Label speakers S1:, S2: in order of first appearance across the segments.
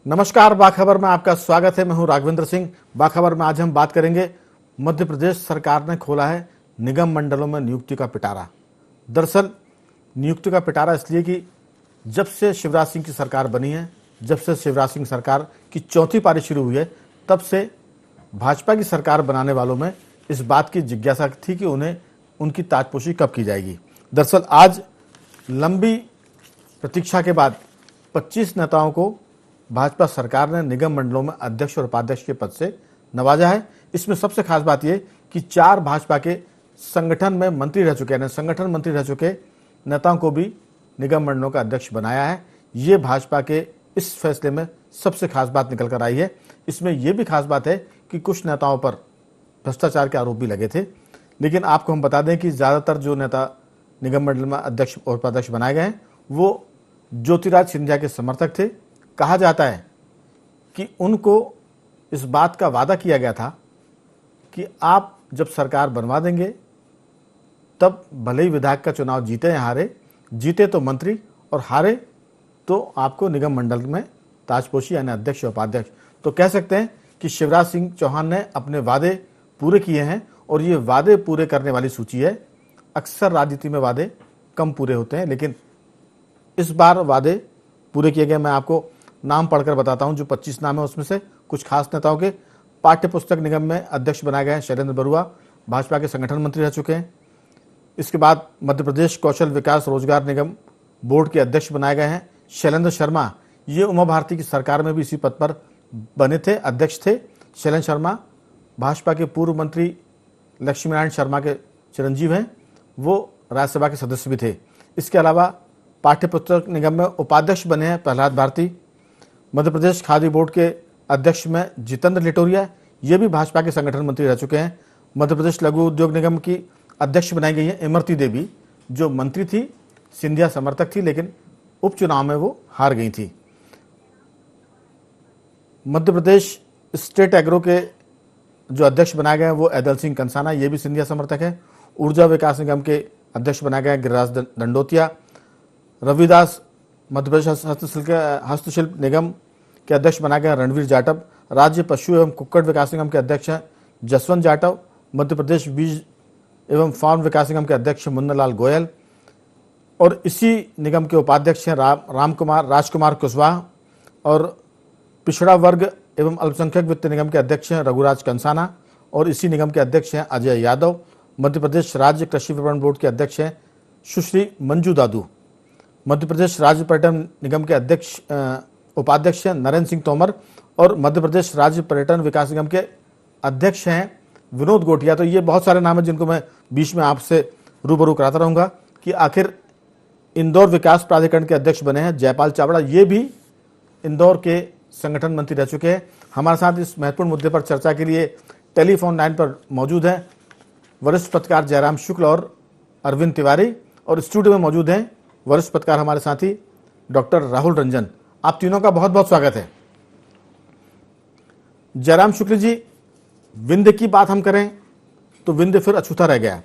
S1: नमस्कार, बाखबर में आपका स्वागत है। मैं हूं राघवेंद्र सिंह। बाखबर में आज हम बात करेंगे, मध्य प्रदेश सरकार ने खोला है निगम मंडलों में नियुक्ति का पिटारा। दरअसल नियुक्ति का पिटारा इसलिए कि जब से शिवराज सिंह की सरकार बनी है, जब से शिवराज सिंह सरकार की चौथी पारी शुरू हुई है, तब से भाजपा की सरकार बनाने वालों में इस बात की जिज्ञासा थी कि उन्हें उनकी ताजपोशी कब की जाएगी। दरअसल आज लंबी प्रतीक्षा के बाद 25 नेताओं को भाजपा सरकार ने निगम मंडलों में अध्यक्ष और उपाध्यक्ष के पद से नवाजा है। इसमें सबसे खास बात यह कि 4 भाजपा के संगठन में मंत्री रह चुके हैं, संगठन मंत्री रह चुके नेताओं को भी निगम मंडलों का अध्यक्ष बनाया है। ये भाजपा के इस फैसले में सबसे खास बात निकल कर आई है। इसमें यह भी खास बात है कि कुछ नेताओं पर भ्रष्टाचार के आरोप भी लगे थे, लेकिन आपको हम बता दें कि ज़्यादातर जो नेता निगम मंडल में अध्यक्ष और उपाध्यक्ष बनाए गए हैं वो ज्योतिराज सिंधिया के समर्थक थे। कहा जाता है कि उनको इस बात का वादा किया गया था कि आप जब सरकार बनवा देंगे तब भले ही विधायक का चुनाव जीते या हारे, जीते तो मंत्री और हारे तो आपको निगम मंडल में ताजपोशी यानी अध्यक्ष और उपाध्यक्ष। तो कह सकते हैं कि शिवराज सिंह चौहान ने अपने वादे पूरे किए हैं और ये वादे पूरे करने वाली सूची है। अक्सर राजनीति में वादे कम पूरे होते हैं, लेकिन इस बार वादे पूरे किए गए। मैं आपको नाम पढ़कर बताता हूं। जो 25 नाम है उसमें से कुछ खास नेताओं के पाठ्य पुस्तक निगम में अध्यक्ष बनाए गए हैं। शैलेंद्र बरुआ भाजपा के संगठन मंत्री रह चुके हैं। इसके बाद मध्य प्रदेश कौशल विकास रोजगार निगम बोर्ड के अध्यक्ष बनाए गए हैं शैलेंद्र शर्मा। ये उमा भारती की सरकार में भी इसी पद पर बने थे, अध्यक्ष थे। शैलेंद्र शर्मा भाजपा के पूर्व मंत्री लक्ष्मी नारायण शर्मा के चिरंजीव हैं, वो राज्यसभा के सदस्य भी थे। इसके अलावा पाठ्य पुस्तक निगम में उपाध्यक्ष बने हैं प्रहलाद भारती। मध्य प्रदेश खादी बोर्ड के अध्यक्ष में जितेंद्र लिटोरिया, ये भी भाजपा के संगठन मंत्री रह चुके हैं। मध्य प्रदेश लघु उद्योग निगम की अध्यक्ष बनाई गई है इमरती देवी, जो मंत्री थी, सिंधिया समर्थक थी, लेकिन उपचुनाव में वो हार गई थी। मध्य प्रदेश स्टेट एग्रो के जो अध्यक्ष बनाए गए हैं वो ऐदल सिंह कंसाना, ये भी सिंधिया समर्थक है। ऊर्जा विकास निगम के अध्यक्ष बनाए गए गिरिराज दंडोतिया। रविदास मध्य प्रदेश हस्तशिल्प निगम के अध्यक्ष बनाए गए रणवीर जाटव। राज्य पशु एवं कुक्कुट विकास निगम के अध्यक्ष हैं जसवंत जाटव। मध्य प्रदेश बीज एवं फार्म विकास निगम के अध्यक्ष मुन्नालाल गोयल और इसी निगम के उपाध्यक्ष हैं राजकुमार कुशवाहा। और पिछड़ा वर्ग एवं अल्पसंख्यक वित्त निगम के अध्यक्ष हैं रघुराज कंसाना और इसी निगम के अध्यक्ष हैं अजय यादव। मध्य प्रदेश राज्य कृषि विपणन बोर्ड के अध्यक्ष हैं सुश्री मंजू दादू। मध्य प्रदेश राज्य पर्यटन निगम के उपाध्यक्ष हैं नरेंद्र सिंह तोमर और मध्य प्रदेश राज्य पर्यटन विकास निगम के अध्यक्ष हैं विनोद गोटिया। तो ये बहुत सारे नाम हैं जिनको मैं बीच में आपसे रूबरू कराता रहूंगा कि आखिर इंदौर विकास प्राधिकरण के अध्यक्ष बने हैं जयपाल चावड़ा, ये भी इंदौर के संगठन मंत्री रह चुके हैं। हमारे साथ इस महत्वपूर्ण मुद्दे पर चर्चा के लिए टेलीफोन लाइन पर मौजूद हैं वरिष्ठ पत्रकार जयराम शुक्ल और अरविंद तिवारी, और स्टूडियो में मौजूद हैं वरिष्ठ पत्रकार हमारे साथी डॉक्टर राहुल रंजन। आप तीनों का बहुत बहुत स्वागत है। जयराम शुक्ल जी, विंध्य की बात हम करें तो विंध्य फिर अछूता रह गया।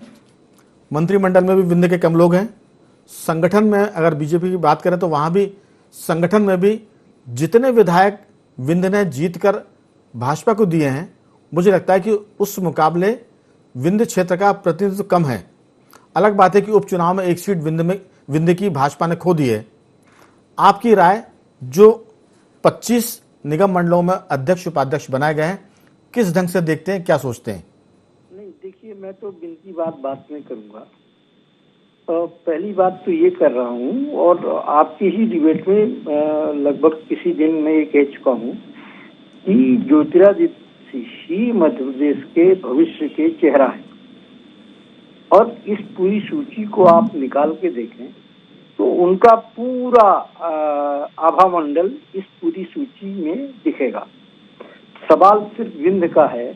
S1: मंत्रिमंडल में भी विंध्य के कम लोग हैं। संगठन में अगर बीजेपी की बात करें तो वहां भी संगठन में भी जितने विधायक विंध्य ने जीतकर भाजपा को दिए हैं, मुझे लगता है कि उस मुकाबले विंध्य क्षेत्र का प्रतिनिधित्व कम है। अलग बात है कि उपचुनाव में एक सीट विंध्य की भाजपा ने खो दी है। आपकी राय, जो 25 निगम मंडलों में अध्यक्ष उपाध्यक्ष बनाए गए हैं, किस ढंग से देखते हैं, क्या सोचते हैं?
S2: नहीं, देखिए, मैं तो बिल की बात नहीं करूंगा। पहली बात तो ये कर रहा हूँ और आपकी ही डिबेट में लगभग किसी दिन मैं ये कह चुका हूँ कि ज्योतिरादित्य ही मध्य प्रदेश के भविष्य के चेहरा है। और इस पूरी सूची को आप निकाल के देखें तो उनका पूरा आभा मंडल इस पूरी सूची में दिखेगा। सवाल सिर्फ विंध्य का है।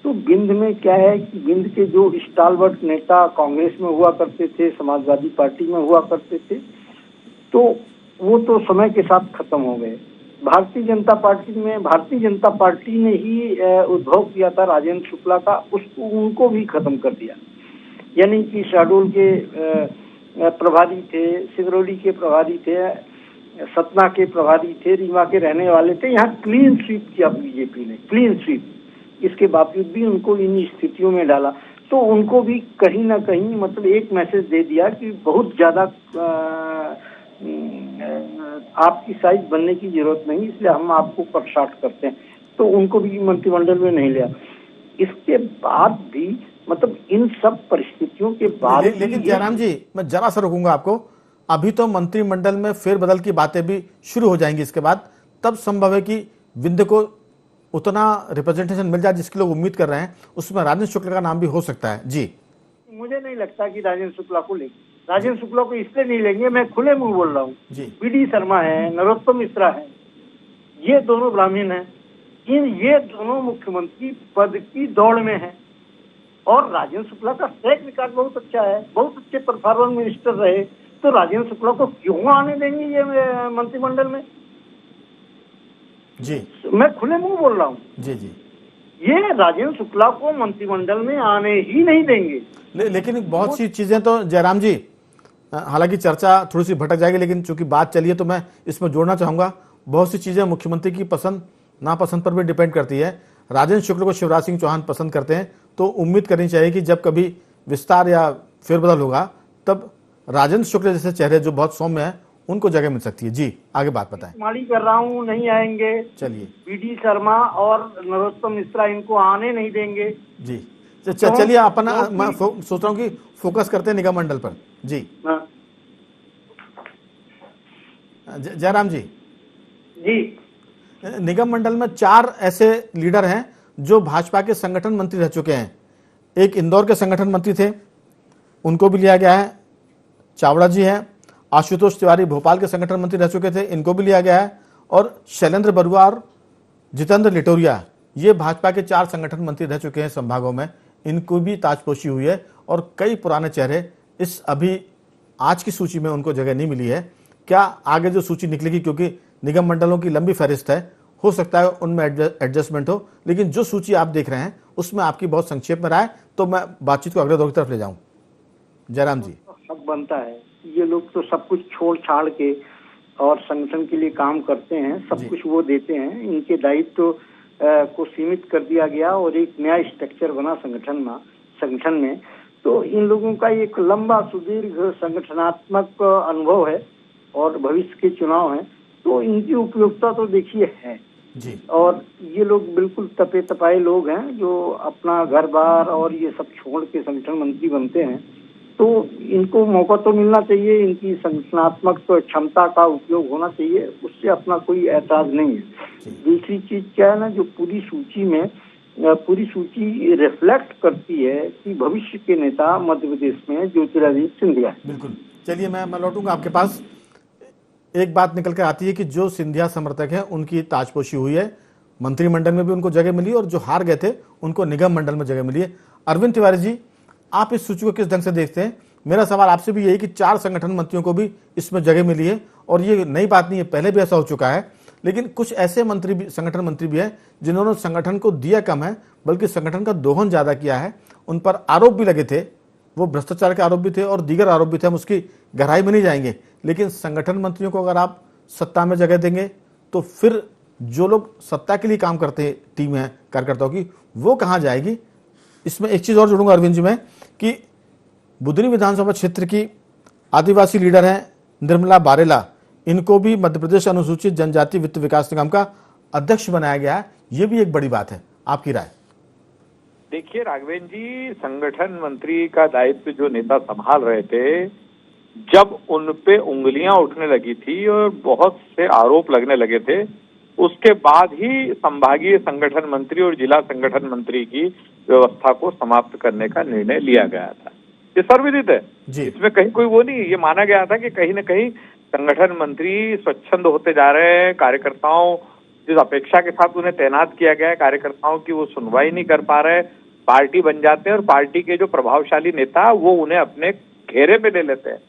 S2: तो विंध्य में क्या है कि विंध्य के जो स्टालवर्ट नेता कांग्रेस में हुआ करते थे, समाजवादी पार्टी में हुआ करते थे, तो वो तो समय के साथ खत्म हो गए। भारतीय जनता पार्टी ने ही उद्भव किया था राजेंद्र शुक्ला का, उसको उनको भी खत्म कर दिया। यानी कि शहडोल के प्रभारी थे, सिंगरौली के प्रभारी थे, सतना के प्रभारी थे, रीवा के रहने वाले थे। यहाँ क्लीन स्वीप किया बीजेपी ने, क्लीन स्वीप। इसके बावजूद भी उनको इन स्थितियों में डाला, तो उनको भी कहीं ना कहीं मतलब एक मैसेज दे दिया कि बहुत ज्यादा आपकी साइज बनने की जरूरत नहीं, इसलिए हम आपको कटसाट करते हैं। तो उनको भी मंत्रिमंडल में नहीं लिया। इसके बाद भी मतलब इन सब परिस्थितियों के बाद
S1: लेकिन जयराम जी, मैं जरा सा रोकूंगा आपको। अभी तो मंत्रिमंडल में फेरबदल की बातें भी शुरू हो जाएंगी इसके बाद, तब संभव है कि विंध्य को उतना रिप्रेजेंटेशन मिल जाए जिसकी लोग उम्मीद कर रहे हैं। उसमें राजेंद्र शुक्ला का नाम भी हो सकता है। जी,
S2: मुझे नहीं लगता कि राजेंद्र शुक्ला को लेंगे। राजेंद्र शुक्ला को इसलिए नहीं लेंगे, मैं खुले मुंह बोल रहा हूँ। बीडी शर्मा है, नरोत्तम मिश्रा है, ये दोनों ब्राह्मण हैं। ये दोनों मुख्यमंत्री पद की दौड़ में हैं और राजेंद्र शुक्ला का ट्रैक रिकॉर्ड बहुत अच्छा है, बहुत अच्छे परफॉर्मर मिनिस्टर रहे। तो राजेंद्र शुक्ला को क्यों आने देंगे ये मंत्रिमंडल में?
S1: जी,
S2: मैं खुले मुंह बोल रहा हूँ।
S1: जी जी,
S2: ये राजेंद्र शुक्ला को मंत्रिमंडल में आने ही नहीं देंगे।
S1: लेकिन बहुत सी चीजें तो जयराम जी, हालांकि चर्चा थोड़ी सी भटक जाएगी, लेकिन चूंकि बात चली है तो मैं इसमें जोड़ना चाहूंगा। बहुत सी चीजें मुख्यमंत्री की पसंद नापसंद पर भी डिपेंड करती है। राजेंद्र शुक्ल को शिवराज सिंह चौहान पसंद करते हैं, तो उम्मीद करनी चाहिए कि जब कभी विस्तार या फेरबदल होगा तब राजेंद्र शुक्ल जैसे चेहरे जो बहुत सौम्य है उनको जगह मिल सकती है। जी, आगे बात बताएं।
S2: माड़ी कर रहा हूँ, नहीं आएंगे।
S1: चलिए,
S2: बीडी शर्मा और नरोत्तम मिश्रा इनको आने नहीं देंगे।
S1: जी, चलिए अपना मैं सोच रहा हूँ कि फोकस करते हैं निगम मंडल पर। जी, जयराम जी,
S2: जी,
S1: निगम मंडल में 4 ऐसे लीडर हैं जो भाजपा के संगठन मंत्री रह चुके हैं। एक इंदौर के संगठन मंत्री थे, उनको भी लिया गया है, चावड़ा जी हैं। आशुतोष तिवारी भोपाल के संगठन मंत्री रह चुके थे, इनको भी लिया गया है। और शैलेंद्र बरुआ और जितेंद्र लिटोरिया, ये भाजपा के 4 संगठन मंत्री रह चुके हैं संभागों में, इनको भी ताजपोशी हुई है। और कई पुराने चेहरे इस अभी आज की सूची में उनको जगह नहीं मिली है। क्या आगे जो सूची निकलेगी, क्योंकि निगम मंडलों की लंबी फहरिस्त है, हो सकता है उनमें एडजस्टमेंट हो, लेकिन जो सूची आप देख रहे हैं उसमें आपकी बहुत संक्षेप में राय, तो मैं बातचीत को अगले दौर की तरफ ले जाऊं। जयराम जी,
S2: हक बनता है। ये लोग तो सब कुछ छोड़ छाड़ के और संगठन के लिए काम करते हैं, सब कुछ वो देते हैं। इनके दायित्व को सीमित कर दिया गया और एक नया स्ट्रक्चर बना संगठन में। तो इन लोगों का एक लंबा सुदीर्घ संगठनात्मक अनुभव है और भविष्य के चुनाव हैं, तो इनकी उपयोगिता तो देखिए है
S1: जी।
S2: और ये लोग बिल्कुल तपे तपाए लोग हैं जो अपना घर बार और ये सब छोड़ के संगठन मंत्री बनते हैं। तो इनको मौका तो मिलना चाहिए, इनकी संगठनात्मक तो क्षमता का उपयोग होना चाहिए, उससे अपना कोई ऐतराज नहीं है। दूसरी चीज क्या है ना, जो पूरी सूची रिफ्लेक्ट करती है कि भविष्य के नेता मध्य प्रदेश में ज्योतिरादित्य सिंधिया है।
S1: बिल्कुल, चलिए मैं लौटूंगा आपके पास। एक बात निकल कर आती है कि जो सिंधिया समर्थक हैं उनकी ताजपोशी हुई है, मंत्रिमंडल में भी उनको जगह मिली और जो हार गए थे उनको निगम मंडल में जगह मिली है। अरविंद तिवारी जी, आप इस सूची को किस ढंग से देखते हैं? मेरा सवाल आपसे भी यही कि 4 संगठन मंत्रियों को भी इसमें जगह मिली है और ये नई बात नहीं है, पहले भी ऐसा हो चुका है। लेकिन कुछ ऐसे मंत्री भी, संगठन मंत्री भी हैं जिन्होंने संगठन को दिया कम है, बल्कि संगठन का दोहन ज्यादा किया है। उन पर आरोप भी लगे थे, वो भ्रष्टाचार के आरोप भी थे और दीगर आरोप भी थे, हम उसकी गहराई में नहीं जाएंगे। लेकिन संगठन मंत्रियों को अगर आप सत्ता में जगह देंगे तो फिर जो लोग सत्ता के लिए काम करते हैं, टीम है कार्यकर्ताओं की, वो कहाँ जाएगी? इसमें एक चीज और जोड़ूंगा अरविंद जी में कि बुधनी विधानसभा क्षेत्र की आदिवासी लीडर हैं निर्मला बारेला, इनको भी मध्य प्रदेश अनुसूचित जनजाति वित्त विकास निगम का अध्यक्ष बनाया गया है। ये भी एक बड़ी बात है, आपकी राय?
S3: देखिए राघवेंद्र जी, संगठन मंत्री का दायित्व जो नेता संभाल रहे थे, जब उन पे उंगलियां उठने लगी थी और बहुत से आरोप लगने लगे थे, उसके बाद ही संभागीय संगठन मंत्री और जिला संगठन मंत्री की व्यवस्था को समाप्त करने का निर्णय लिया गया था। ये सर्वविदित है, इसमें कहीं कोई वो नहीं। ये माना गया था कि कहीं न कहीं संगठन मंत्री स्वच्छंद होते जा रहे हैं, कार्यकर्ताओं जिस अपेक्षा के साथ उन्हें तैनात किया गया है, कार्यकर्ताओं की वो सुनवाई नहीं कर पा रहे, पार्टी बन जाते हैं और पार्टी के जो प्रभावशाली नेता वो उन्हें अपने घेरे में ले लेते हैं,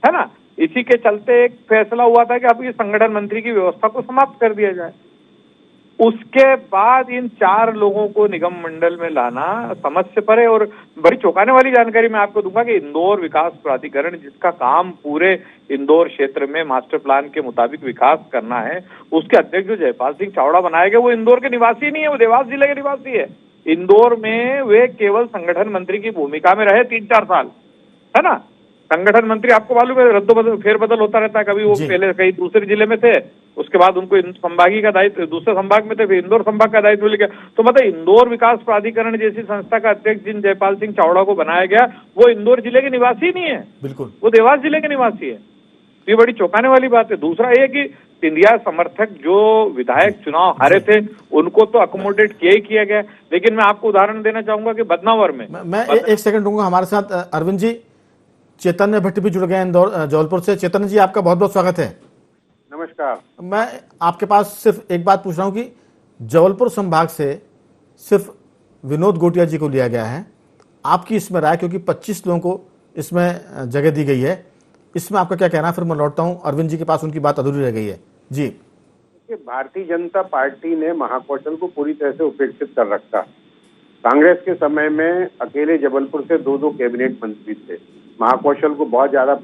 S3: है ना। इसी के चलते एक फैसला हुआ था कि अब ये संगठन मंत्री की व्यवस्था को समाप्त कर दिया जाए। उसके बाद इन 4 लोगों को निगम मंडल में लाना समझ से परे। और बड़ी चौंकाने वाली जानकारी मैं आपको दूंगा कि इंदौर विकास प्राधिकरण, जिसका काम पूरे इंदौर क्षेत्र में मास्टर प्लान के मुताबिक विकास करना है, उसके अध्यक्ष जो जयपाल सिंह चावड़ा बनाए गए वो इंदौर के निवासी नहीं है, वो देवास जिले के निवासी है। इंदौर में वे केवल संगठन मंत्री की भूमिका में रहे 3-4 साल, है ना। संगठन मंत्री आपको मालूम है फेरबदल होता रहता है, कभी वो पहले कहीं दूसरे जिले में थे, उसके बाद उनको संभागी का दायित्व, दूसरे संभाग में थे, फिर इंदौर संभाग का दायित्व मिल गया। तो मतलब इंदौर विकास प्राधिकरण जैसी संस्था का अध्यक्ष जिन जयपाल सिंह चावड़ा को बनाया गया वो इंदौर जिले के निवासी नहीं है,
S1: बिल्कुल
S3: वो देवास जिले के निवासी है। ये बड़ी चौंकाने वाली बात है। दूसरा ये कि सिंधिया समर्थक जो विधायक चुनाव हारे थे उनको तो अकोमोडेट किया गया। लेकिन मैं आपको उदाहरण देना चाहूंगा कि बदनावर में
S1: मैं एक सेकंड दूंगा। हमारे साथ अरविंद जी, चैतन्य भट्ट भी जुड़ गए इंदौर जबलपुर से। चैतन्य जी, आपका बहुत बहुत स्वागत है।
S4: नमस्कार।
S1: मैं आपके पास सिर्फ एक बात पूछ रहा हूं कि जबलपुर संभाग से सिर्फ विनोद गोटिया जी को लिया गया है, आपकी इसमें राय, क्योंकि 25 लोगों को इसमें जगह दी गई है, इसमें आपका क्या कहना है? फिर मैं लौटता हूं, अरविंद जी के पास उनकी बात अधूरी रह गई है जी।
S4: भारतीय जनता पार्टी ने महाकौशल को पूरी तरह से उपेक्षित कर रखा। कांग्रेस के समय में अकेले जबलपुर से 2-2 कैबिनेट मंत्री थे, महाकौशल को बहुत ज्यादा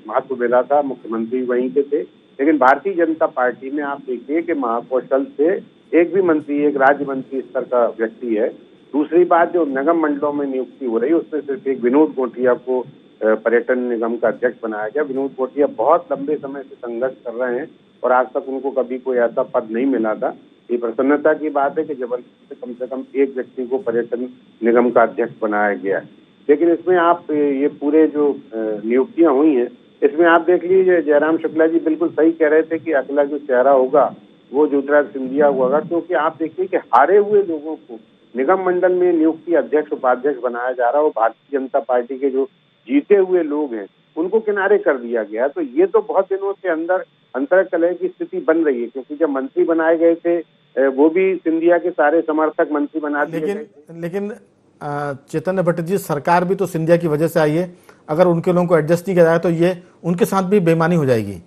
S4: महत्व मिला था, मुख्यमंत्री वहीं के थे। लेकिन भारतीय जनता पार्टी में आप देखिए कि महाकौशल से एक भी मंत्री, एक राज्य मंत्री स्तर का व्यक्ति है। दूसरी बात, जो निगम मंडलों में नियुक्ति हो रही है उसमें सिर्फ एक विनोद गोटिया को पर्यटन निगम का अध्यक्ष बनाया गया। विनोद गोटिया बहुत लंबे समय से संघर्ष कर रहे हैं और आज तक उनको कभी कोई ऐसा पद नहीं मिला था। ये प्रसन्नता की बात है कि जबलपुर से कम एक व्यक्ति को पर्यटन निगम का अध्यक्ष बनाया गया है। लेकिन इसमें आप ये पूरे जो नियुक्तियां हुई हैं, इसमें आप देख लीजिए, जयराम शुक्ला जी बिल्कुल सही कह रहे थे कि अगला जो चेहरा होगा वो ज्योतिरादित्य सिंधिया होगा, क्योंकि आप देखिए कि हारे हुए लोगों को निगम मंडल में नियुक्ति अध्यक्ष उपाध्यक्ष बनाया जा रहा है। वो भारतीय जनता पार्टी के जो जीते हुए लोग हैं उनको किनारे कर दिया गया। तो ये तो बहुत दिनों से अंदर अंतरकलह की स्थिति बन रही है, क्योंकि जब मंत्री बनाए गए थे वो भी सिंधिया के सारे समर्थक मंत्री बना दिए गए।
S1: लेकिन चैतन्य भट्ट जी, सरकार भी तो सिंधिया की वजह से आई है। अगर उनके लोगों को एडजस्ट नहीं किया जाए तो ये उनके साथ भी बेईमानी हो जाएगी।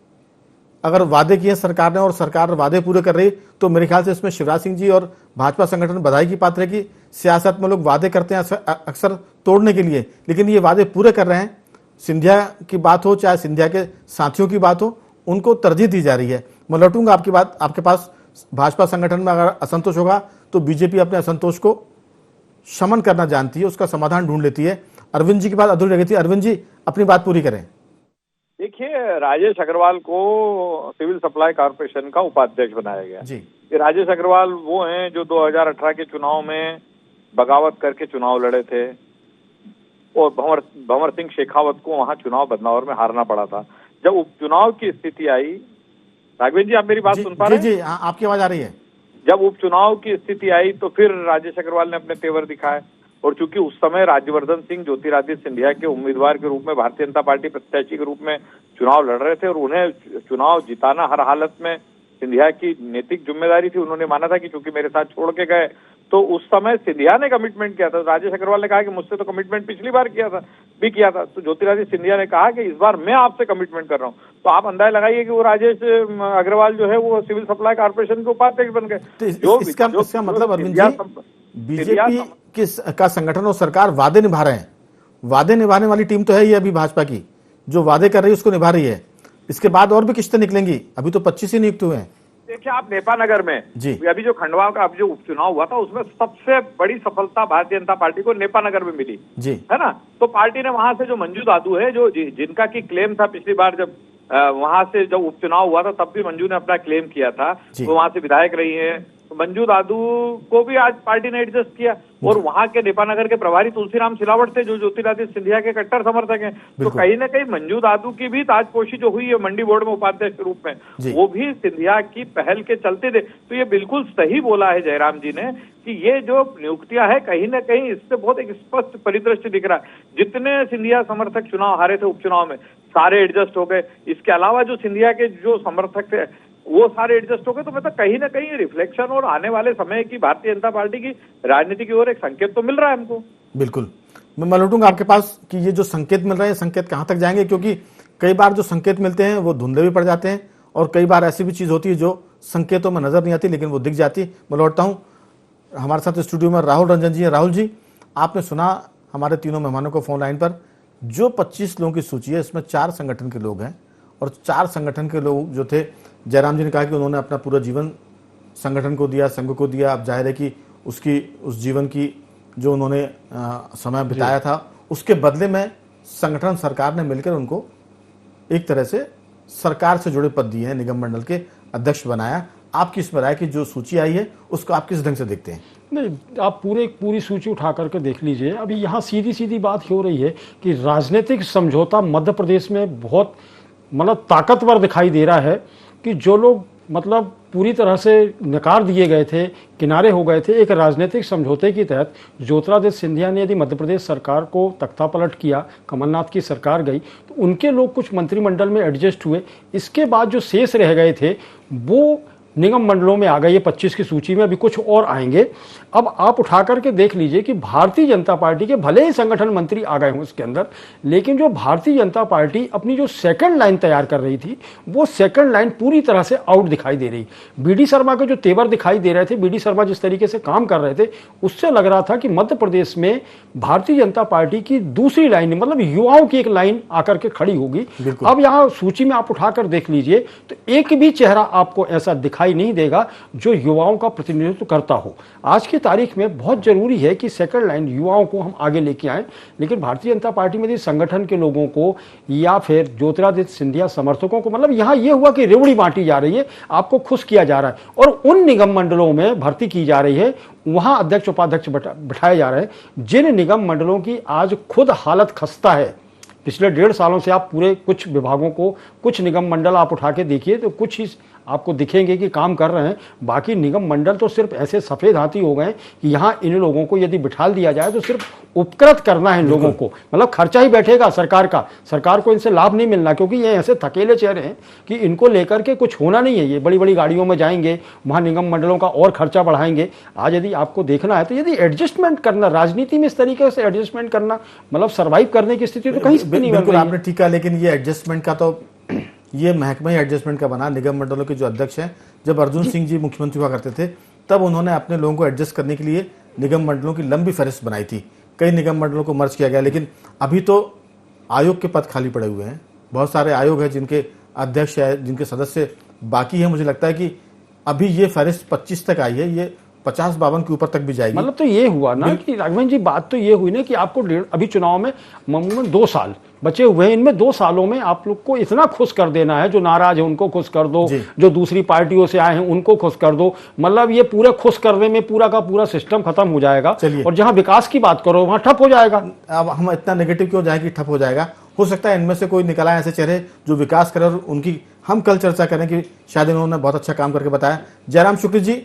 S1: अगर वादे किए सरकार ने और सरकार वादे पूरे कर रही, तो मेरे ख्याल से इसमें शिवराज सिंह जी और भाजपा संगठन बधाई की पात्र है कि सियासत में लोग वादे करते हैं अक्सर तोड़ने के लिए, लेकिन ये वादे पूरे कर रहे हैं। सिंधिया की बात हो चाहे सिंधिया के साथियों की बात हो, उनको तरजीह दी जा रही है। मैं लौटूंगा आपकी बात आपके पास। भाजपा संगठन में अगर असंतोष होगा तो बीजेपी अपने असंतोष को शमन करना जानती है, उसका समाधान ढूंढ लेती है। अरविंद जी की बात अधूरी रह गई थी, अरविंद जी अपनी बात पूरी करें।
S3: देखिए, राजेश अग्रवाल को सिविल सप्लाई कॉर्पोरेशन का उपाध्यक्ष बनाया गया जी। ये राजेश अग्रवाल वो हैं जो 2018 के चुनाव में बगावत करके चुनाव लड़े थे और भंवर सिंह शेखावत को वहां चुनाव बदनावर में हारना पड़ा था। जब उपचुनाव की स्थिति आई, राघवेंद्र जी आप मेरी बात सुन पा रहे हैं?
S1: जी, आपकी आवाज आ रही है।
S3: जब उपचुनाव की स्थिति आई तो फिर राजेश अग्रवाल ने अपने तेवर दिखाए, और चूंकि उस समय राज्यवर्धन सिंह ज्योतिरादित्य सिंधिया के उम्मीदवार के रूप में भारतीय जनता पार्टी प्रत्याशी के रूप में चुनाव लड़ रहे थे और उन्हें चुनाव जिताना हर हालत में सिंधिया की नैतिक जिम्मेदारी थी। उन्होंने माना था कि चूंकि मेरे साथ छोड़ के गए, तो उस समय सिंधिया ने कमिटमेंट किया था। राजेश अग्रवाल ने कहा कि मुझसे तो कमिटमेंट पिछली बार किया था, तो ज्योतिरादित्य सिंधिया ने कहा कि इस बार मैं आपसे कमिटमेंट कर रहा हूं। तो आप अंदाजा लगाइए कि वो राजेश अग्रवाल जो है वो सिविल सप्लाई कॉर्पोरेशन के उपाध्यक्ष बन गए।
S1: इसका मतलब अरविंद जी, बीजेपी का संगठन और सरकार वादे निभा रहे हैं। वादे निभाने वाली टीम तो है ये अभी भाजपा की, जो वादे कर रही है उसको निभा रही है। इसके बाद और भी किस्तें निकलेंगी, अभी तो 25 ही नियुक्त हुए हैं।
S3: देखिए, आप नेपा नगर में
S1: जी
S3: अभी जो खंडवा का जो उपचुनाव हुआ था उसमें सबसे बड़ी सफलता भारतीय जनता पार्टी को नेपा नगर में मिली
S1: जी,
S3: है ना। तो पार्टी ने वहां से जो मंजू दादू है, जो जिनका की क्लेम था पिछली बार जब वहां से जब उपचुनाव हुआ था तब भी मंजू ने अपना क्लेम किया था, वो वहां से विधायक रही है। तो मंजू दादू को भी आज पार्टी ने एडजस्ट किया और वहां के नेपानगर के प्रभारी तुलसीराम सिलावट थे जो ज्योतिरादित्य सिंधिया के कट्टर समर्थक हैं। तो कहीं ना कहीं मंजू दादू की भी ताजपोशी जो हुई है मंडी बोर्ड में उपाध्यक्ष के रूप में, वो भी सिंधिया की पहल के चलते थे। तो ये बिल्कुल सही बोला है जयराम जी ने कि ये जो नियुक्तियां है कहीं ना कहीं इससे बहुत एक स्पष्ट परिदृश्य दिख रहा है। जितने सिंधिया समर्थक चुनाव हारे थे उपचुनाव में सारे एडजस्ट हो गए। इसके अलावा जो सिंधिया के जो समर्थक थे वो सारे एडजस्ट हो गए। तो मतलब कहीं ना कहीं रिफ्लेक्शन और आने वाले समय की भारतीय जनता पार्टी की राजनीति की ओर एक संकेत तो मिल रहा है हमको।
S1: बिल्कुल, मैं लौटूंगा आपके पास कि ये जो संकेत मिल रहे हैं, संकेत कहां तक जाएंगे, क्योंकि कई बार जो संकेत मिलते हैं वो धुंधले भी पड़ जाते हैं और कई बार ऐसी भी चीज होती है जो संकेतों में नजर नहीं आती, लेकिन वो दिख जाती। मैं लौटता हूँ, हमारे साथ स्टूडियो में राहुल रंजन जी हैं। राहुल जी, आपने सुना हमारे तीनों मेहमानों को फोन लाइन पर, जो 25 लोगों की सूची है इसमें 4 संगठन के लोग हैं, और 4 संगठन के लोग जो थे, जयराम जी ने कहा कि उन्होंने अपना पूरा जीवन संगठन को दिया, संघ को दिया। अब जाहिर है कि उस जीवन की जो उन्होंने समय बिताया था, उसके बदले में संगठन सरकार ने मिलकर उनको एक तरह से सरकार से जुड़े पद दिए हैं, निगम मंडल के अध्यक्ष बनाया। आपकी इसमें राय की जो सूची आई है उसको आप किस ढंग से देखते हैं?
S5: नहीं, आप पूरी सूची उठा करके देख लीजिए। अभी यहाँ सीधी सीधी बात हो रही है कि राजनीतिक समझौता मध्य प्रदेश में बहुत मतलब ताकतवर दिखाई दे रहा है कि जो लोग मतलब पूरी तरह से नकार दिए गए थे, किनारे हो गए थे, एक राजनीतिक समझौते के तहत ज्योतिरादित्य सिंधिया ने यदि मध्य प्रदेश सरकार को तख्ता पलट किया, कमलनाथ की सरकार गई, तो उनके लोग कुछ मंत्रिमंडल में एडजस्ट हुए। इसके बाद जो शेष रह गए थे वो निगम मंडलों में आ गए। ये 25 की सूची में अभी कुछ और आएंगे। अब आप उठा करके देख लीजिए कि भारतीय जनता पार्टी के भले ही संगठन मंत्री आ गए हों उसके अंदर, लेकिन जो भारतीय जनता पार्टी अपनी जो सेकंड लाइन तैयार कर रही थी, वो सेकंड लाइन पूरी तरह से आउट दिखाई दे रही। बीडी शर्मा के जो तेवर दिखाई दे रहे थे, बीडी शर्मा जिस तरीके से काम कर रहे थे, उससे लग रहा था कि मध्य प्रदेश में भारतीय जनता पार्टी की दूसरी लाइन, मतलब युवाओं की एक लाइन आकर के खड़ी होगी। अब यहाँ सूची में आप उठाकर देख लीजिए तो एक भी चेहरा आपको ऐसा दिखाई नहीं देगा जो युवाओं का प्रतिनिधित्व करता हो। आज की तारीख में बहुत जरूरी है कि सेकंड लाइन युवाओं को हम आगे लेके आए, लेकिन भारतीय जनता पार्टी में संगठन के लोगों को या फिर ज्योतिरादित्य सिंधिया समर्थकों को, मतलब यहां यह हुआ कि रेवड़ी बांटी जा रही है, आपको खुश किया जा रहा है और उन निगम मंडलों में भर्ती की जा रही है, वहां अध्यक्ष उपाध्यक्ष बिठाए जा रहे हैं जिन निगम मंडलों की आज खुद हालत खस्ता है। पिछले 1.5 सालों से आप पूरे कुछ विभागों को, कुछ निगम मंडल आप उठा के देखिए तो कुछ ही आपको दिखेंगे कि काम कर रहे हैं। बाकी निगम मंडल तो सिर्फ ऐसे सफेद हाथी हो गए कि यहां इन लोगों को यदि बिठाल दिया जाए तो सिर्फ उपकृत करना है इन लोगों को, मतलब खर्चा ही बैठेगा सरकार का, सरकार को इनसे लाभ नहीं मिलना, क्योंकि ये ऐसे थकेले चेहरे हैं कि इनको लेकर के कुछ होना नहीं है। ये बड़ी बड़ी गाड़ियों में जाएंगे, वहां निगम मंडलों का और खर्चा बढ़ाएंगे। आज यदि आपको देखना है तो यदि एडजस्टमेंट करना, राजनीति में इस तरीके से एडजस्टमेंट करना, मतलब सर्वाइव करने की स्थिति तो कहीं से नहीं बन रही है।
S1: आपने ठीक कहा, लेकिन ये एडजस्टमेंट का तो ये महकमा ही एडजस्टमेंट का बना। निगम मंडलों के जो अध्यक्ष हैं, जब अर्जुन सिंह जी मुख्यमंत्री हुआ करते थे तब उन्होंने अपने लोगों को एडजस्ट करने के लिए निगम मंडलों की लंबी फहरिस्त बनाई थी। कई निगम मंडलों को मर्ज किया गया, लेकिन अभी तो आयोग के पद खाली पड़े हुए हैं। बहुत सारे आयोग हैं जिनके अध्यक्ष है, जिनके सदस्य बाकी है। मुझे लगता है कि अभी ये फहरिस्त 25 तक आई है, ये 50-52 के ऊपर तक भी जाएगी।
S5: मतलब तो ये हुआ ना कि राघवन जी, बात तो ये हुई ना कि आपको अभी चुनाव में मामूलन 2 साल बचे हुए हैं, इनमें 2 सालों में आप लोग को इतना खुश कर देना है, जो नाराज है उनको खुश कर दो, जो दूसरी पार्टियों से आए हैं उनको खुश कर दो। मतलब ये पूरे खुश करने में पूरा का पूरा सिस्टम खत्म हो जाएगा और जहां विकास की बात करो वहां ठप हो जाएगा।
S1: अब हम इतना नेगेटिव क्यों जाए कि ठप हो जाएगा? हो सकता है इनमें से कोई निकल आए ऐसे चेहरे जो विकास करे, और उनकी हम कल चर्चा करें कि शायद इन्होंने बहुत अच्छा काम करके बताया। जयराम शुक्ल जी,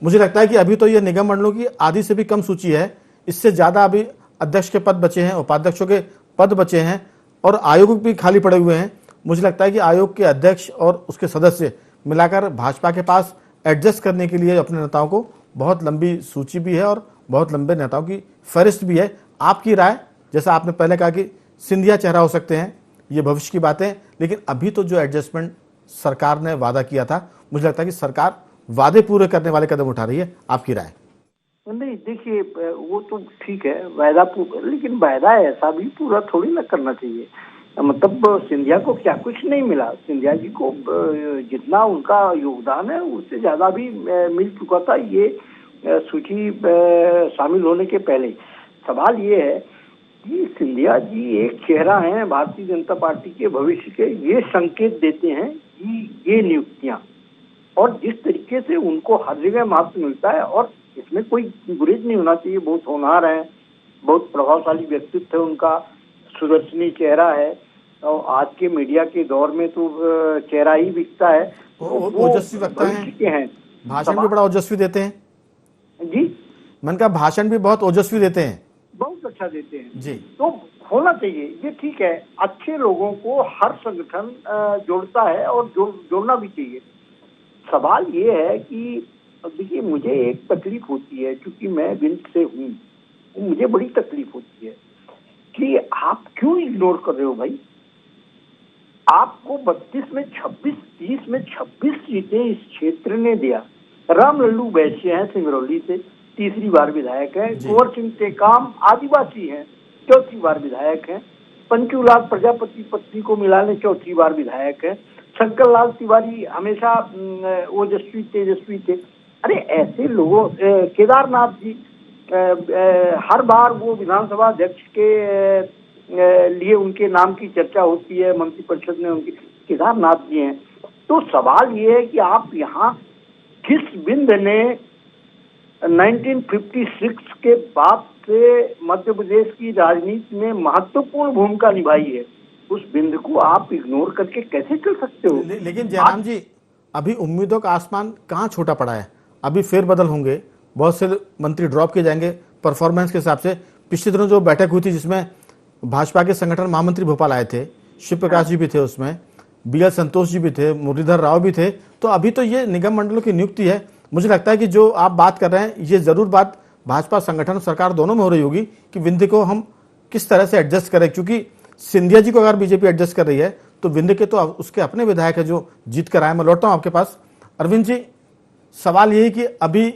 S1: मुझे लगता है कि अभी तो ये निगम मंडलों की आधी से भी कम सूची है, इससे ज्यादा अभी अध्यक्ष के पद बचे हैं, उपाध्यक्षों के पद बचे हैं और आयोग भी खाली पड़े हुए हैं। मुझे लगता है कि आयोग के अध्यक्ष और उसके सदस्य मिलाकर भाजपा के पास एडजस्ट करने के लिए अपने नेताओं को बहुत लंबी सूची भी है और बहुत लंबे नेताओं की फहरिस्त भी है। आपकी राय, जैसा आपने पहले कहा कि सिंधिया चेहरा हो सकते हैं, ये भविष्य की बातें, लेकिन अभी तो जो एडजस्टमेंट सरकार ने वादा किया था, मुझे लगता है कि सरकार वादे पूरे करने वाले कदम उठा रही है। आपकी राय?
S2: नहीं, देखिए वो तो ठीक है वायदा, लेकिन वायदा ऐसा भी पूरा थोड़ी ना करना चाहिए। मतलब सिंधिया को क्या कुछ नहीं मिला, सिंधिया जी को जितना उनका योगदान है उससे ज्यादा भी मिल चुका था ये सूची शामिल होने के पहले। सवाल ये है कि सिंधिया जी एक चेहरा है भारतीय जनता पार्टी के भविष्य के, ये संकेत देते हैं कि ये नियुक्तियां, और जिस तरीके से उनको हर जगह महत्व मिलता है, और इसमें कोई गुरेज नहीं होना चाहिए, बहुत होनहार है, बहुत प्रभावशाली व्यक्तित्व है उनका, सुदर्शनी चेहरा है, और आज के मीडिया के दौर में तो चेहरा ही बिकता है।
S1: ओजस्वी लगता है, भाषण भी बड़ा ओजस्वी देते हैं
S2: जी।
S1: मन का भाषण भी बहुत ओजस्वी देते हैं,
S2: बहुत अच्छा देते हैं
S1: जी।
S2: तो होना चाहिए, ये ठीक है। अच्छे लोगों को हर संगठन जोड़ता है और जोड़ना भी चाहिए। सवाल ये है कि देखिए, मुझे एक तकलीफ होती है, क्योंकि मैं विंग से हूँ, मुझे बड़ी तकलीफ होती है कि आप क्यों इग्नोर कर रहे हो भाई। आपको 32 में 26, 30 में 26 सीटें इस क्षेत्र ने दिया। राम लल्लू वैश्य हैं सिंगरौली से, तीसरी बार विधायक हैं। कुंवर सिंह टेकाम आदिवासी हैं, चौथी बार विधायक हैं। पंचूलाल प्रजापति पत्नी को मिला ले, चौथी बार विधायक है। शंकर लाल तिवारी हमेशा ओजस्वी तेजस्वी थे। अरे ऐसे लोगों, केदारनाथ जी हर बार वो विधानसभा अध्यक्ष के लिए उनके नाम की चर्चा होती है, मंत्रिपरिषद में उनकी, केदारनाथ जी हैं। तो सवाल ये है कि आप यहाँ किस बिंद ने 1956 के बाद से मध्य प्रदेश की राजनीति में महत्वपूर्ण भूमिका निभाई है, उस बिंद को आप इग्नोर करके कैसे चल सकते हो?
S1: लेकिन जयराम जी, अभी उम्मीदों का आसमान कहाँ छोटा पड़ा है? अभी फेरबदल होंगे, बहुत से मंत्री ड्रॉप किए जाएंगे परफॉर्मेंस के हिसाब से। पिछले दिनों जो बैठक हुई थी जिसमें भाजपा के संगठन महामंत्री भोपाल आए थे, शिव प्रकाश जी भी थे उसमें, BL संतोष जी भी थे, मुरलीधर राव भी थे। तो अभी तो ये निगम मंडलों की नियुक्ति है। मुझे लगता है कि जो आप बात कर रहे हैं ये जरूर बात भाजपा संगठन सरकार दोनों में हो रही होगी कि विंध्य को हम किस तरह से एडजस्ट करें, क्योंकि सिंधिया जी को अगर बीजेपी एडजस्ट कर रही है तो विंध्य के तो उसके अपने विधायक है जो जीत कर आए। मैं लौटता हूं आपके पास। अरविंद जी, सवाल यही कि अभी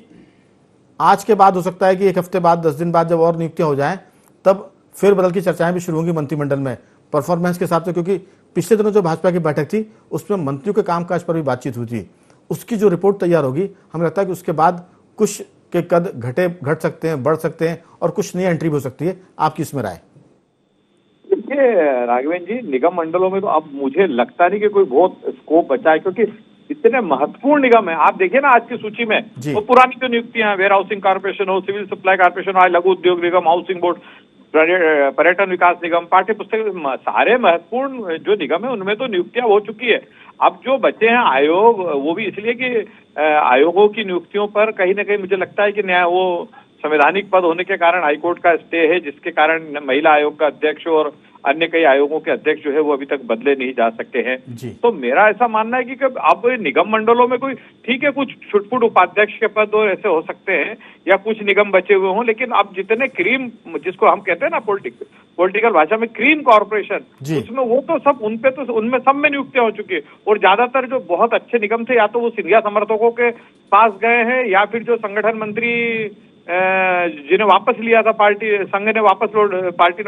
S1: आज के बाद हो सकता है कि एक हफ्ते बाद, 10 दिन बाद जब और नियुक्तियां हो जाएं तब फिर बदल की चर्चाएं भी शुरू होंगी मंत्रिमंडल में परफॉर्मेंस के हिसाब से, क्योंकि पिछले दिनों जो भाजपा की बैठक थी उसमें मंत्रियों के कामकाज पर भी बातचीत हुई थी। उसकी जो रिपोर्ट तैयार होगी, हमें लगता है कि उसके बाद कुछ के कद घट सकते हैं, बढ़ सकते हैं और कुछ नई एंट्री हो सकती है। आपकी इसमें राय?
S3: देखिए राघवेंद्र जी, निगम मंडलों में तो अब मुझे लगता नहीं कि कोई बहुत स्कोप बचा है, क्योंकि इतने महत्वपूर्ण निगम है। आप देखिए ना आज की सूची में तो पुरानी जो नियुक्तियां हैं, वेयर हाउसिंग कॉर्पोरेशन हो, सिविल सप्लाई कॉर्पोरेशन हो, लघु उद्योग निगम, हाउसिंग बोर्ड, पर्यटन विकास निगम, पाठ्य पुस्तक, सारे महत्वपूर्ण जो निगम है उनमें तो नियुक्तियां हो चुकी है। अब जो बचे हैं आयोग, वो भी इसलिए कि आयोगों की नियुक्तियों पर कहीं ना कहीं मुझे लगता है कि न्याय वो संवैधानिक पद होने के कारण हाईकोर्ट का स्टे है, जिसके कारण महिला आयोग का अध्यक्ष और अन्य कई आयोगों के अध्यक्ष जो है वो अभी तक बदले नहीं जा सकते हैं। तो मेरा ऐसा मानना है कि अब निगम मंडलों में कोई, ठीक है कुछ छुटपुट उपाध्यक्ष के पद और ऐसे हो सकते हैं या कुछ निगम बचे हुए हों, लेकिन अब जितने क्रीम, जिसको हम कहते हैं ना पॉलिटिकल भाषा में क्रीम कॉर्पोरेशन, उसमें वो तो सब उनपे तो उनमें सब में नियुक्तियां हो चुकी है। और ज्यादातर जो बहुत अच्छे निगम थे या तो वो सिंधिया समर्थकों के पास गए हैं या फिर जो संगठन मंत्री जिन्हें वापस लिया था पार्टी ने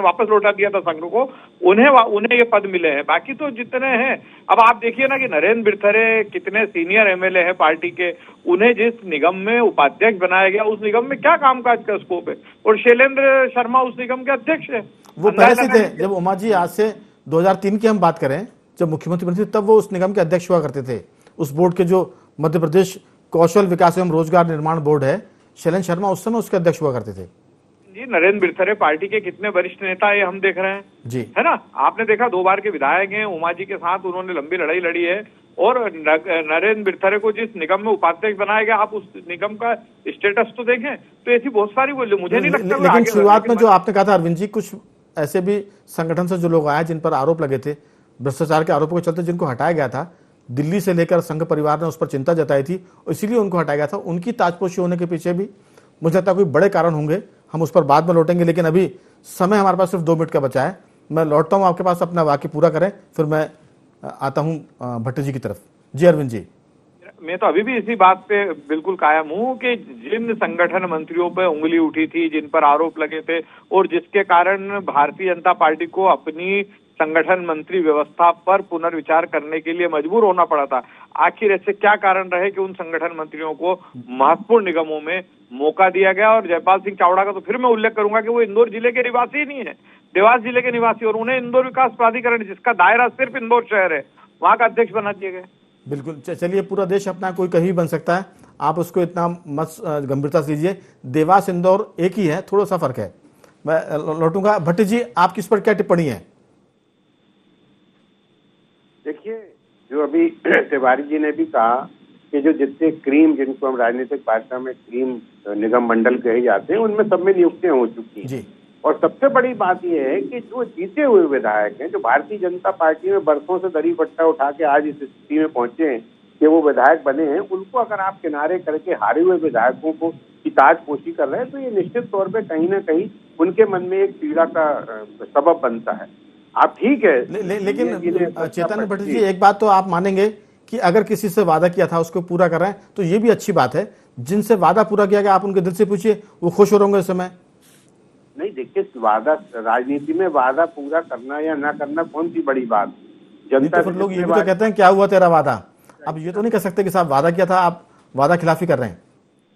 S3: वापस लौटा दिया था संघ को, उन्हें ये पद मिले हैं। बाकी तो जितने हैं, अब आप देखिए ना कि नरेंद्र बिरथरे कितने सीनियर MLA हैं पार्टी के, उन्हें जिस निगम में उपाध्यक्ष बनाया गया उस निगम में क्या कामकाज का स्कोप है, और शैलेंद्र शर्मा उस निगम के अध्यक्ष है।
S1: वो पहले से थे, जब उमा जी आज से 2003 की हम बात करें, जब मुख्यमंत्री बने थे तब वो उस निगम के अध्यक्ष हुआ करते थे। उस बोर्ड के जो मध्य प्रदेश कौशल विकास एवं रोजगार निर्माण बोर्ड है, शैलेंद्र शर्मा उस समय उसके अध्यक्ष हुआ करते थे।
S3: जी, नरेंद्र बिरथरे पार्टी के कितने वरिष्ठ नेता ये हम देख रहे हैं
S1: जी,
S3: है ना। आपने देखा 2 बार के विधायक हैं, उमा जी के साथ उन्होंने लंबी लड़ाई लड़ी है, और नरेंद्र बिरथरे को जिस निगम में उपाध्यक्ष बनाया गया, आप उस निगम का स्टेटस तो देखें। तो ऐसी बहुत सारी बोले, मुझे नहीं लगता।
S1: लेकिन शुरुआत में जो आपने कहा था अरविंद जी, कुछ ऐसे भी संगठन से जो लोग आए जिन पर आरोप लगे थे भ्रष्टाचार के आरोपों के चलते, जिनको हटाया गया था, दिल्ली से लेकर संघ परिवार ने उस पर चिंता जताई थी और इसीलिए उनको हटाया गया था। उनकी ताजपोशी होने के पीछे भी मुझे लगता है कोई बड़े कारण होंगे, हम उस पर बाद में लौटेंगे। लेकिन अभी समय हमारे पास सिर्फ 2 मिनट का बचा है। मैं लौटता हूं आपके पास, अपना वाक्य पूरा करें, फिर मैं आता हूं भट्ट जी की तरफ। जी अरविंद जी।
S3: मैं तो अभी भी इसी बात पे बिल्कुल कायम हूं कि जिन संगठन मंत्रियों पे उंगली उठी थी, जिन पर आरोप लगे थे और जिसके कारण भारतीय जनता पार्टी को अपनी संगठन मंत्री व्यवस्था पर पुनर्विचार करने के लिए मजबूर होना पड़ा था, आखिर ऐसे क्या कारण रहे कि उन संगठन मंत्रियों को महत्वपूर्ण निगमों में मौका दिया गया। और जयपाल सिंह चावड़ा का तो फिर मैं उल्लेख करूंगा कि वो इंदौर जिले के निवासी ही नहीं है, देवास जिले के निवासी, और उन्हें इंदौर विकास प्राधिकरण, जिसका दायरा सिर्फ इंदौर शहर है, वहां का अध्यक्ष बना दिए गए।
S1: बिल्कुल, चलिए, पूरा देश अपना कोई कहीं भी बन सकता है, आप उसको इतना मत गंभीरता से लीजिए। देवास इंदौर एक ही है, थोड़ा सा फर्क है। मैं लौटूंगा भट्ट जी, आपकी इस पर क्या टिप्पणी है?
S4: देखिए, जो अभी तिवारी जी ने भी कहा कि जो जितने क्रीम, जिनको हम राजनीतिक भाषा में क्रीम निगम मंडल कहे जाते हैं, उनमें सब में नियुक्तियां हो चुकी हैं। और सबसे बड़ी बात यह है कि जो जीते हुए विधायक हैं, जो भारतीय जनता पार्टी में बरसों से दरी पट्टा उठा के आज इस स्थिति में पहुंचे हैं कि वो विधायक बने हैं, उनको अगर आप किनारे करके हारे हुए विधायकों को की ताजपोशी कर रहे हैं, तो ये निश्चित तौर पे कहीं ना कहीं उनके मन में एक पीड़ा का सबब बनता है। आप ठीक है
S1: लेकिन
S4: इन्हें
S1: चैतन्य भट्ट जी, एक बात तो आप मानेंगे कि अगर किसी से वादा किया था उसको पूरा कर रहे हैं तो ये भी अच्छी बात है। जिनसे वादा पूरा किया गया आप उनके दिल से पूछिए, वो खुश हो रहे होंगे इस समय।
S4: नहीं देखिए, वादा, राजनीति में वादा पूरा करना या ना करना कौन सी बड़ी बात। जनता
S1: तो फिर लोग ये भी तो कहते हैं क्या हुआ तेरा वादा। अब ये तो नहीं कह सकते कि साहब वादा किया था, आप वादा खिलाफी कर रहे हैं।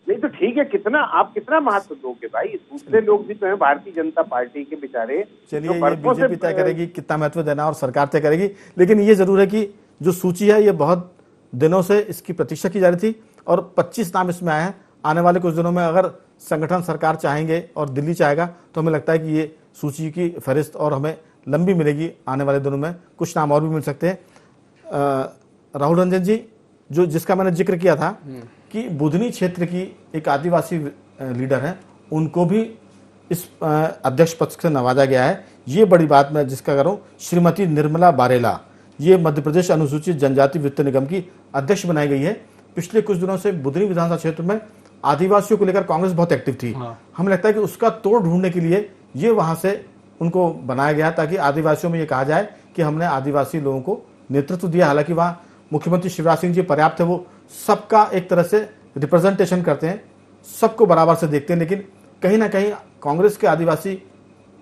S4: नहीं तो ठीक है, आप कितना महत्व दोगे भाई, दूसरे लोग भी तो हैं भारतीय जनता पार्टी के बेचारे।
S1: चलिए, ये बीजेपी तय करेगी कितना महत्व देना और सरकार तय करेगी, लेकिन ये जरूर है कि जो सूची है ये बहुत दिनों से इसकी प्रतीक्षा की जा रही थी और 25 नाम इसमें आए हैं। आने वाले कुछ दिनों में अगर संगठन सरकार चाहेंगे और दिल्ली चाहेगा तो हमें लगता है कि ये सूची की फहरिस्त और हमें लंबी मिलेगी। आने वाले दिनों में कुछ नाम और भी मिल सकते हैं। राहुल रंजन जी, जो जिसका मैंने जिक्र किया था कि बुधनी क्षेत्र की एक आदिवासी लीडर है, उनको भी इस अध्यक्ष पद से नवाजा गया है। ये बड़ी बात मैं जिसका करूं, श्रीमती निर्मला बारेला, ये मध्य प्रदेश अनुसूचित जनजाति वित्त निगम की अध्यक्ष बनाई गई है। पिछले कुछ दिनों से बुधनी विधानसभा क्षेत्र में आदिवासियों को लेकर कांग्रेस बहुत एक्टिव थी। हमें लगता है कि उसका तोड़ ढूंढने के लिए ये वहां से उनको बनाया गया ताकि आदिवासियों में ये कहा जाए कि हमने आदिवासी लोगों को नेतृत्व दिया। हालांकि वहां मुख्यमंत्री शिवराज सिंह जी पर्याप्त है, वो सबका एक तरह से रिप्रेजेंटेशन करते हैं, सबको बराबर से देखते हैं, लेकिन कहीं ना कहीं कांग्रेस के आदिवासी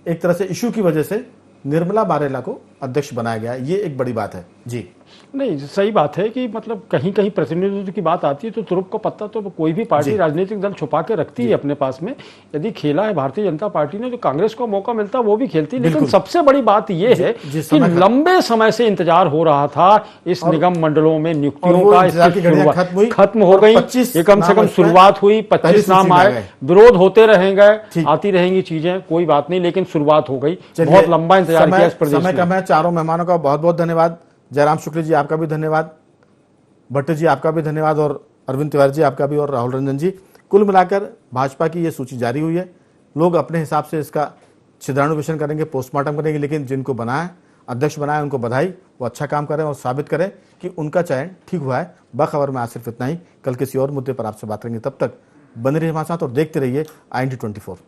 S1: एक तरह से इशू की वजह से निर्मला बारेला को अध्यक्ष बनाया गया। ये एक बड़ी बात है जी।
S5: नहीं, सही बात है कि मतलब कहीं कहीं प्रतिनिधित्व की बात आती है तो तुरुप का पत्ता तो कोई भी पार्टी राजनीतिक दल छुपा के रखती है अपने पास में। यदि खेला है भारतीय जनता पार्टी ने तो कांग्रेस को मौका मिलता वो भी खेलती। लेकिन सबसे बड़ी बात यह है कि लंबे समय से इंतजार हो रहा था इस निगम मंडलों में नियुक्तियों का, खत्म हो गई। ये कम से कम शुरुआत हुई, 25 नाम आए, विरोध होते रहेंगे, आती रहेंगी चीजें, कोई बात नहीं, लेकिन शुरुआत हो गई। बहुत लंबा इंतजार किया इस प्रदेश में।
S1: समय कम है। चारों मेहमानों का बहुत बहुत धन्यवाद। जयराम शुक्ल जी आपका भी धन्यवाद, भट्ट जी आपका भी धन्यवाद, और अरविंद तिवारी जी आपका भी, और राहुल रंजन जी। कुल मिलाकर भाजपा की ये सूची जारी हुई है। लोग अपने हिसाब से इसका छिद्रानुवेशन करेंगे, पोस्टमार्टम करेंगे, लेकिन जिनको बनाया, अध्यक्ष बनाया, उनको बधाई। वो अच्छा काम करें और साबित करें कि उनका चयन ठीक हुआ है। बाखबर में आज सिर्फ इतना ही। कल किसी और मुद्दे पर आपसे बात करेंगे। तब तक बने रहिए हमारे साथ और देखते रहिए IND 24।